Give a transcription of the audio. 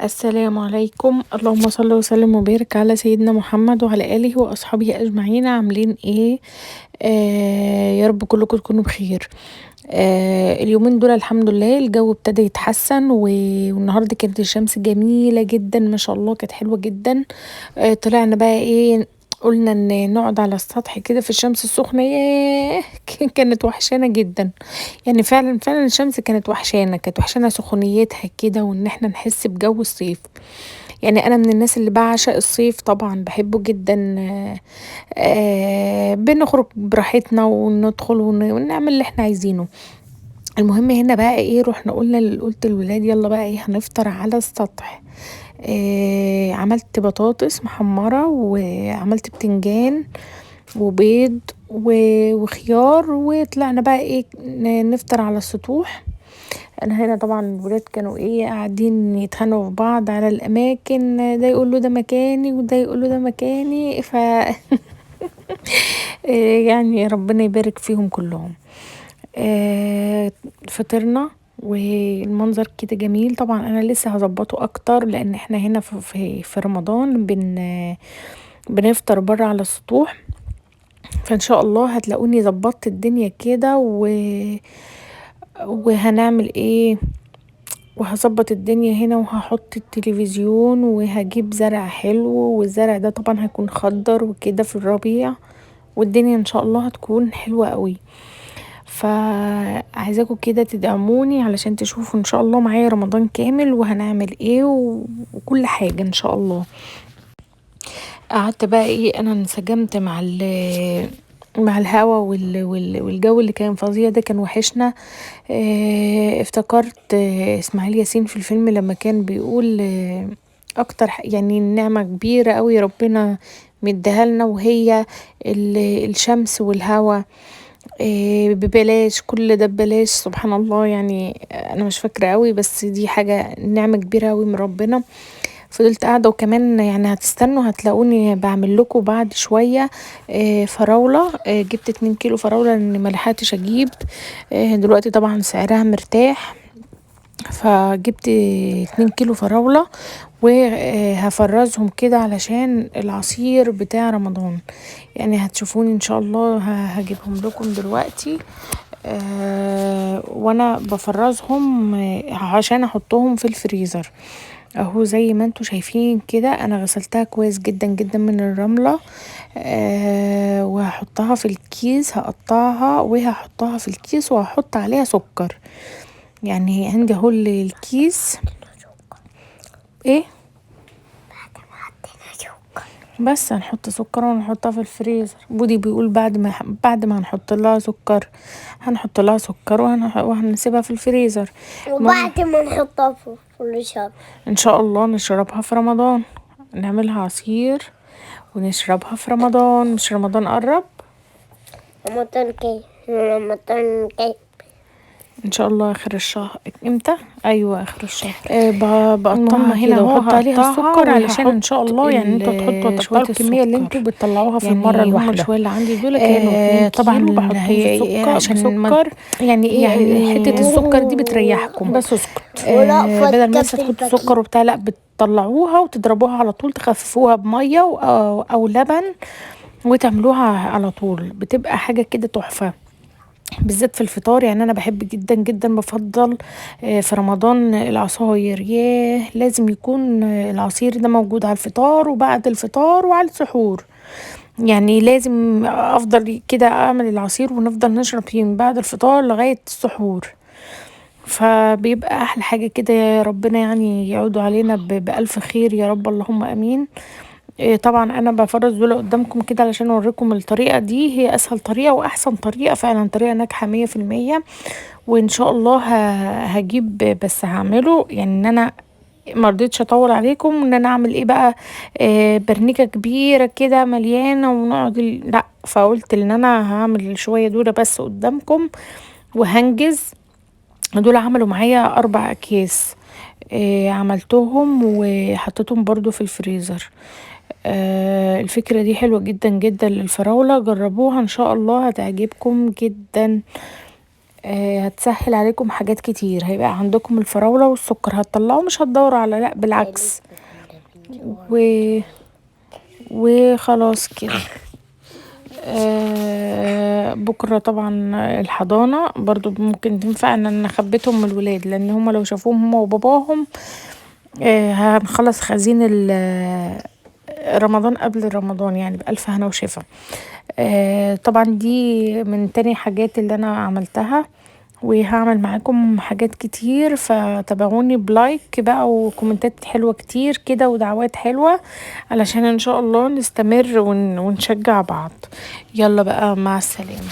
السلام عليكم. اللهم صل وسلم وبارك على سيدنا محمد وعلى آله وأصحابه أجمعين. عاملين ايه؟ يا رب كلكم تكونوا بخير. اليومين دول الحمد لله الجو ابتدى يتحسن والنهارده كانت الشمس جميلة جدا ما شاء الله، كانت حلوة جدا. طلعنا بقى ايه، قلنا ان نقعد على السطح كده في الشمس السخنة. ياه كانت وحشانة جدا. يعني فعلا فعلا الشمس كانت وحشانة سخونيتها كده، وان احنا نحس بجو الصيف. يعني انا من الناس اللي بعشق الصيف طبعا، بحبه جدا. بنخرج براحتنا وندخل ونعمل اللي احنا عايزينه. المهم هنا بقى ايه، قلت للولاد يلا بقى ايه هنفطر على السطح. عملت بطاطس محمرة، وعملت بتنجان وبيض وخيار، وطلعنا بقى ايه نفطر على السطوح. انا هنا طبعا الولاد كانوا ايه قاعدين يتخانقوا في بعض على الاماكن، ده يقول له ده مكاني وده يقول له ده مكاني يعني ربنا يبارك فيهم كلهم. فطرنا والمنظر كده جميل. طبعا انا لسه هظبطه اكتر، لان احنا هنا في رمضان بنفطر بره على السطوح. فان شاء الله هتلاقوني ظبطت الدنيا كده وهنعمل ايه، وهظبط الدنيا هنا، وهحط التلفزيون، وهجيب زرع حلو، والزرع ده طبعا هيكون خضر وكده في الربيع، والدنيا ان شاء الله هتكون حلوة قوي. فعايزاكم كده تدعموني علشان تشوفوا ان شاء الله معايا رمضان كامل وهنعمل ايه وكل حاجة ان شاء الله. قعدت بقى ايه، انا انسجمت مع الهوا والجو اللي كان فظيع ده، كان وحشنا. افتكرت اسماعيل ياسين في الفيلم لما كان بيقول يعني نعمة كبيرة قوي ربنا مديها لنا، وهي الشمس والهوا. ببلاش، كل ده ببلاش سبحان الله. يعني انا مش فاكرة قوي، بس دي حاجة نعمة كبيرة قوي من ربنا. فضلت قاعدة، وكمان يعني هتستنوا هتلاقوني بعمل لكم بعد شوية فراولة. جبت 2 كيلو فراولة لان ملحقتش اجيب. دلوقتي طبعا سعرها مرتاح، فجبت 2 كيلو فراولة وهفرزهم كده علشان العصير بتاع رمضان. يعني هتشوفوني ان شاء الله هجيبهم لكم دلوقتي. وانا بفرزهم عشان احطهم في الفريزر. اهو زي ما انتوا شايفين كده، انا غسلتها كويس جدا جدا من الرملة. وهحطها في الكيس، هقطعها وهحطها في الكيس وهحط عليها سكر. يعني عندي اهو الكيس ايه، بس هنحط سكر ونحطها في الفريزر. بودي بيقول بعد ما هنحط لها سكر، هنحط لها سكر وهنسيبها في الفريزر. وبعد ما نحطها في الفريزر ان شاء الله نشربها في رمضان، نعملها عصير ونشربها في رمضان. مش رمضان قرب؟ رمضان كي ان شاء الله اخر الشهر. امتى؟ ايوه اخر الشهر. بقطعها هنا كده واحط عليها وهقطعها السكر علشان ان وهحط شاء الله يعني انتوا تحطوا شوية تقطعوا الكميه اللي انتوا السكر. بتطلعوها في يعني المره هما الواحده. شوية اللي عندي دول كانوا 2 طبعا كيلو بحطهم في هي عشان سكر. يعني ايه، يعني حته السكر دي بتريحكم. بس اسكت. بدل ما لسه تحطوا سكر وبتاع، لا بتطلعوها وتضربوها على طول، تخففوها بميه او لبن وتعملوها على طول، بتبقى حاجه كده تحفه، بالذات في الفطار. يعني انا بحب جدا جدا، بفضل في رمضان العصاير. ياه لازم يكون العصير ده موجود على الفطار وبعد الفطار وعلى السحور. يعني لازم افضل كده اعمل العصير ونفضل نشرب فيه من بعد الفطار لغاية السحور. فبيبقى احلى حاجة كده. يا ربنا يعني يعودوا علينا بألف خير يا رب، اللهم امين. طبعا انا بفرز دول قدامكم كده علشان اوريكم الطريقة دي، هي اسهل طريقة واحسن طريقة، فعلا طريقة ناجحة 100%. وان شاء الله هجيب، بس هعمله يعني ان انا مرضتش اطول عليكم ان انا اعمل ايه بقى، برنيكة كبيرة كده مليانة ونقعد لا، فقلت ان انا هعمل شوية دول بس قدامكم وهنجز. دول عملوا معايا 4 اكياس. عملتهم وحطيتهم برضو في الفريزر. الفكرة دي حلوة جدا جدا للفراولة، جربوها ان شاء الله هتعجبكم جدا. هتسهل عليكم حاجات كتير. هيبقى عندكم الفراولة والسكر، هتطلعوا مش هتدوروا على، لا بالعكس. وخلاص كده. بكرة طبعا الحضانة برضو ممكن تنفع ان انا خبيتهم من الولاد، لان هما لو شافوهم هما وباباهم هنخلص خزين رمضان قبل رمضان، يعني بألف هنا وشفا. طبعا دي من تاني حاجات اللي انا عملتها، وهعمل معاكم حاجات كتير، فتابعوني بلايك بقى وكومنتات حلوة كتير كده ودعوات حلوة، علشان ان شاء الله نستمر ونشجع بعض. يلا بقى، مع السلامة.